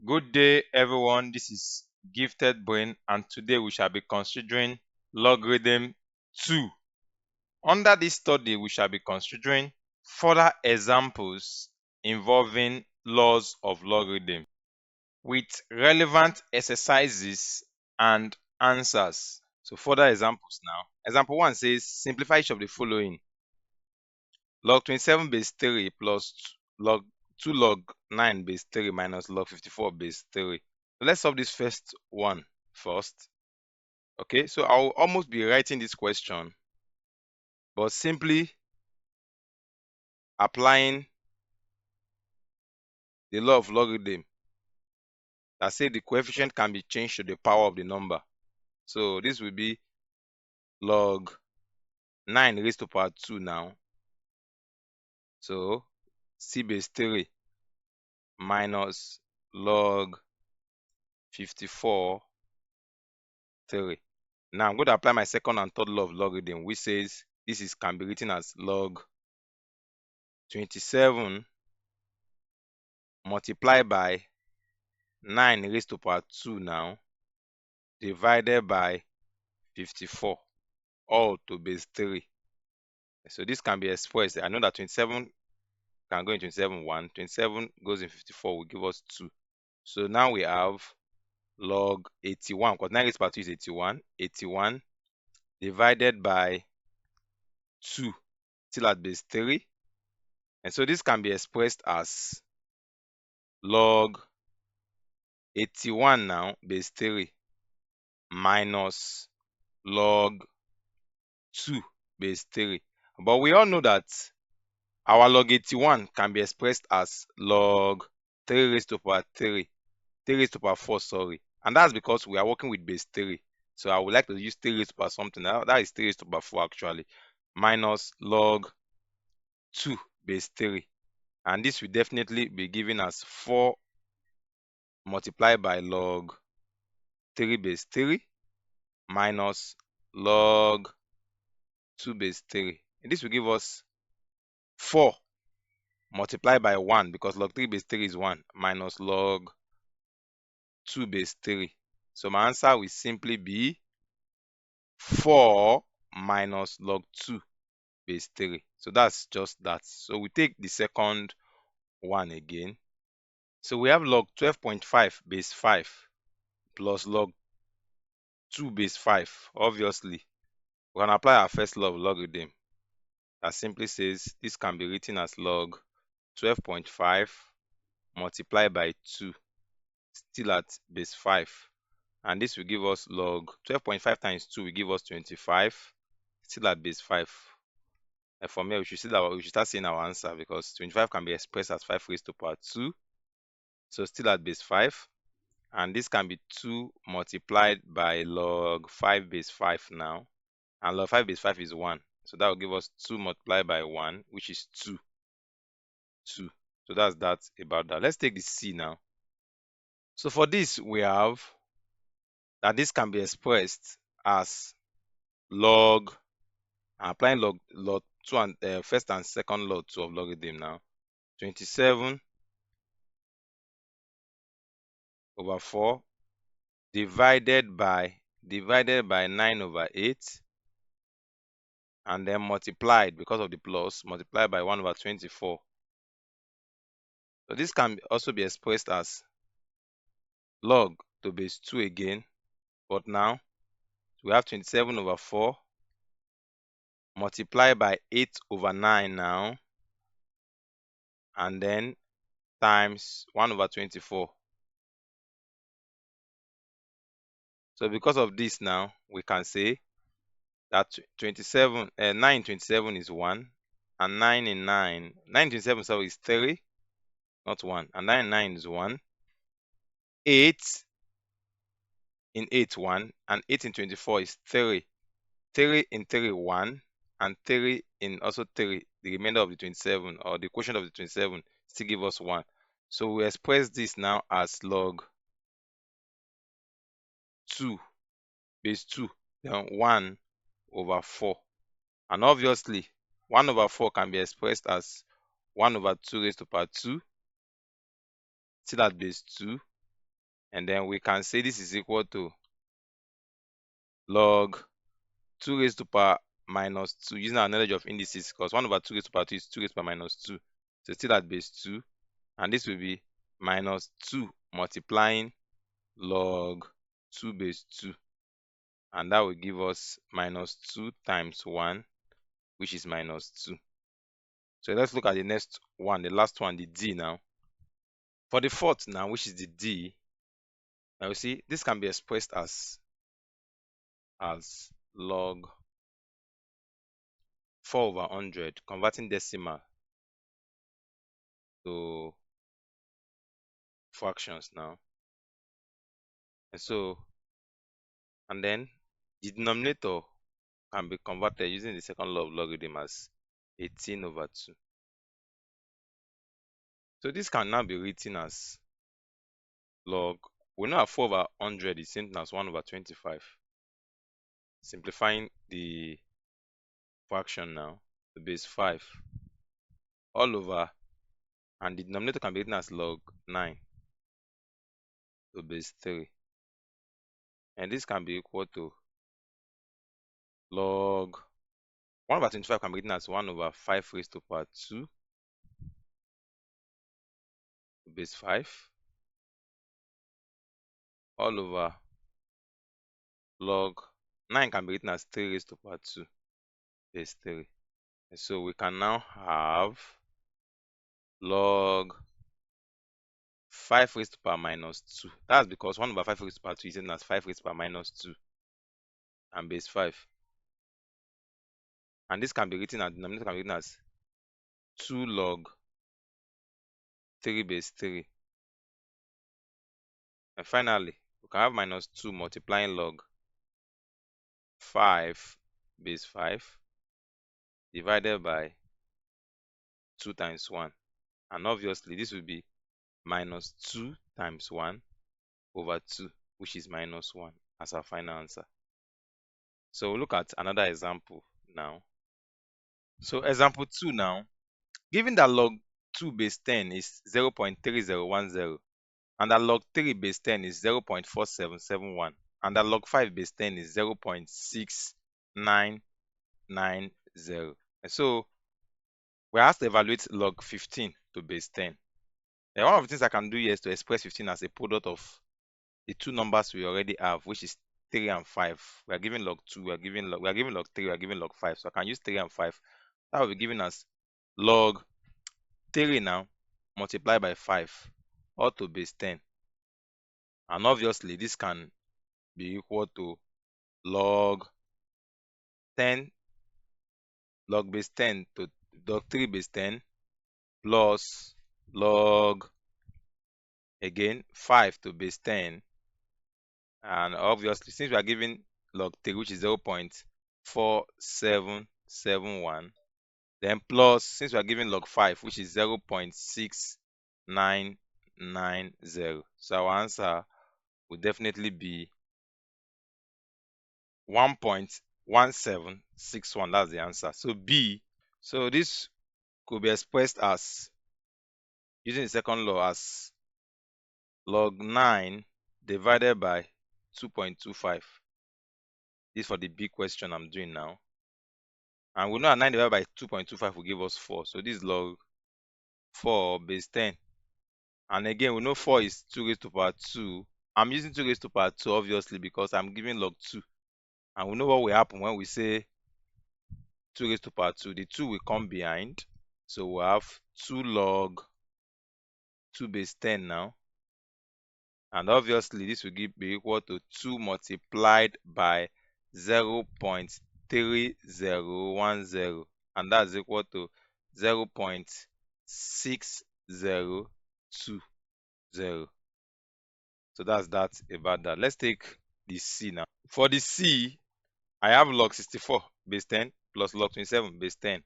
Good day, everyone. This is Gifted Brain, and today we shall be considering Logarithm 2. Under this study, we shall be considering further examples involving laws of logarithm with relevant exercises and answers. So, further examples now. Example 1 says simplify each of the following: log 27 base 3 plus log 2 log 9 base 3 minus log 54 base 3. So let's solve this first one first. Okay, so I'll almost be writing this question, but simply applying the law of logarithm that say the coefficient can be changed to the power of the number. So this will be log 9 raised to power 2 now. So c base 3 minus log 54 3. Now I'm going to apply my second and third law of logarithm, which says this can be written as log 27 multiplied by 9 raised to power 2 now divided by 54 all to base 3. So this can be expressed. I know that 27 can go in 27 1. 27 goes in 54 will give us 2. So now we have log 81, because 9 raised to power 2 is 81. 81 divided by 2 still at base 3. And so this can be expressed as log 81 now base 3 minus log 2 base 3. But we all know that our log 81 can be expressed as log 3 raised to power 3, 3 raised to power 4, sorry. And that's because we are working with base 3. So I would like to use 3 raised to power something. That is 3 raised to power 4 actually. Minus log 2 base 3. And this will definitely be given as 4 multiplied by log 3 base 3 minus log 2 base 3. And this will give us 4 multiplied by 1, because log 3 base 3 is 1, minus log 2 base 3. So my answer will simply be 4 minus log 2 base 3. So that's just that. So we take the second one again. So we have log 12.5 base 5 plus log 2 base 5. Obviously, we can apply our first law of logarithm that simply says this can be written as log 12.5 multiplied by 2 still at base 5. And this will give us log 12.5 times 2 will give us 25 still at base 5. And from here we should start seeing our answer, because 25 can be expressed as 5 raised to power 2. So still at base 5. And this can be 2 multiplied by log 5 base 5 now. And log 5 base 5 is 1. So that will give us 2 multiplied by 1, which is 2. So that's that about that. Let's take the C now. So for this, we have that this can be expressed as log, applying log 2 and first and second log 2 of logarithm now. 27 over 4 divided by 9 over 8, and then multiplied, because of the plus, multiplied by 1 over 24. So this can also be expressed as log to base 2 again, but now we have 27 over 4 multiplied by 8 over 9 now, and then times 1 over 24. So because of this now, we can say that 9 in 27 is 1, and 9 in 27 so is 3, not 1, and 9 in 9 is 1. 8 in 8 1, and 8 in 24 is 3. 3 in 3 1, and 3 in also 3, the remainder of the 27, or the quotient of the 27, still give us 1. So we express this now as log 2 base 2, then 1 over 4. And obviously 1 over 4 can be expressed as 1 over 2 raised to power 2 still at base 2, And then we can say this is equal to log 2 raised to power minus 2 using our knowledge of indices, because 1 over 2 raised to power 2 is 2 raised to power minus 2. So still at base 2. And this will be minus 2 multiplying log 2 base 2. And that will give us minus 2 times 1, which is minus 2. So let's look at the next one, the last one, the D now. For the fourth now, which is the D, now you see this can be expressed as log 4 over 100, converting decimal to fractions now. And then the denominator can be converted using the second law of logarithm as 18 over 2. So this can now be written as log, we know that 4 over 100 is same as 1 over 25. Simplifying the fraction now to base 5 all over, and the denominator can be written as log 9 to base 3. And this can be equal to log 1 over 25 can be written as 1 over 5 raised to power 2 to base 5 all over log 9 can be written as 3 raised to power 2 base 3. And so we can now have log 5 raised to power minus 2. That's because 1 over 5 raised to power 2 is written as 5 raised to power minus 2 and base 5. And this can be written as, denominator can be written as 2 log 3 base 3. And finally, we can have minus 2 multiplying log 5 base 5 divided by 2 times 1. And obviously, this will be minus 2 times 1 over 2, which is minus 1 as our final answer. So we'll look at another example now. So example 2 now, given that log 2 base 10 is 0.3010, and that log 3 base 10 is 0.4771, and that log 5 base 10 is 0.6990. And so we're asked to evaluate log 15 to base 10. And one of the things I can do here is to express 15 as a product of the two numbers we already have, which is 3 and 5. We are given log 2, we are given log 3, we are given log 5. So I can use 3 and 5. That will be given as log 3 now multiplied by 5 all to base 10. And obviously this can be equal to log 10, log base 10 to log 3 base 10 plus log again 5 to base 10. And obviously, since we are given log 3, which is 0.4771, then plus, since we are given log 5, which is 0.6990. So our answer would definitely be 1.1761. That's the answer. So B. So this could be expressed as, using the second law, as log 9 divided by 2.25. This is for the B question I'm doing now. And we know that 9 divided by 2.25 will give us 4. So this is log 4 base 10. And again, we know 4 is 2 raised to power 2. I'm using 2 raised to power 2, obviously, because I'm giving log 2. And we know what will happen when we say 2 raised to power 2. The 2 will come behind. So we have 2 log 2 base 10 now. And obviously, this will be equal to 2 multiplied by 0.3010. And that's equal to 0.6020. So that's that about that. Let's take the C now. For the C, I have log 64 base 10 plus log 27 base 10.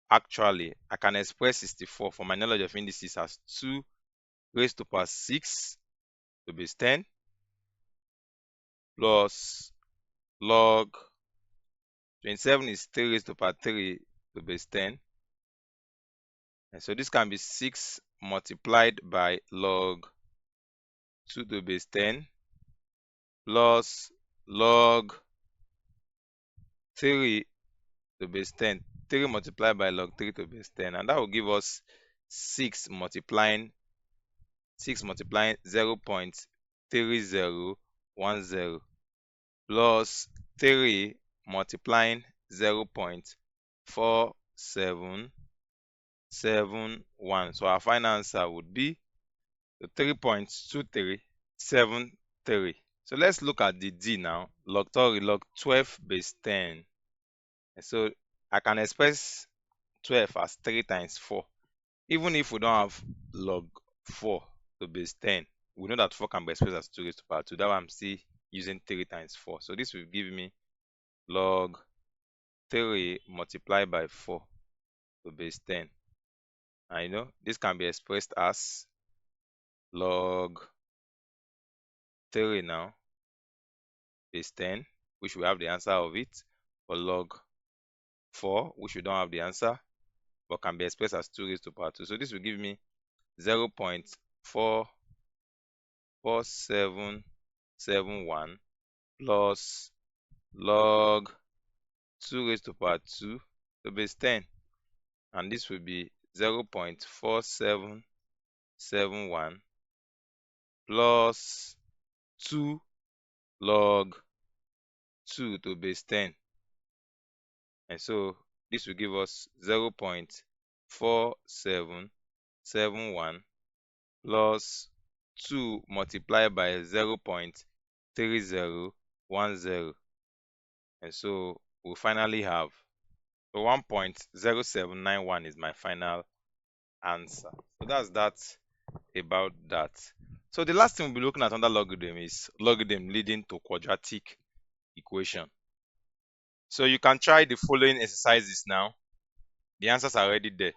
Actually, I can express 64 from my knowledge of indices as 2 raised to power 6 to base 10 plus log 27 is 3 raised to power 3 to base 10. And so this can be 6 multiplied by log 2 to the base 10 plus log 3 to the base 10. 3 multiplied by log 3 to the base 10. And that will give us 6 multiplying 0.3010 plus 3 multiplying 0.4771. So our final answer would be 3.2373. So let's look at the D now. Log 12 base 10. And so I can express 12 as 3 times 4. Even if we don't have log 4 to base 10, we know that 4 can be expressed as 2 raised to power 2. That way I'm still using 3 times 4. So this will give me log 3 multiplied by 4 to base 10. And you know, this can be expressed as log 3 now base 10, which we have the answer of it, or log 4, which we don't have the answer, but can be expressed as 2 raised to power 2. So this will give me 0.44771 plus log 2 raised to power 2 to base 10. And this will be 0.4771 plus 2 log 2 to base 10. And so this will give us 0.4771 plus 2 multiplied by 0.3010. And so we finally have 1.0791 is my final answer. So that's that about that. So the last thing we'll be looking at under logarithm is logarithm leading to quadratic equation. So you can try the following exercises now. The answers are already there.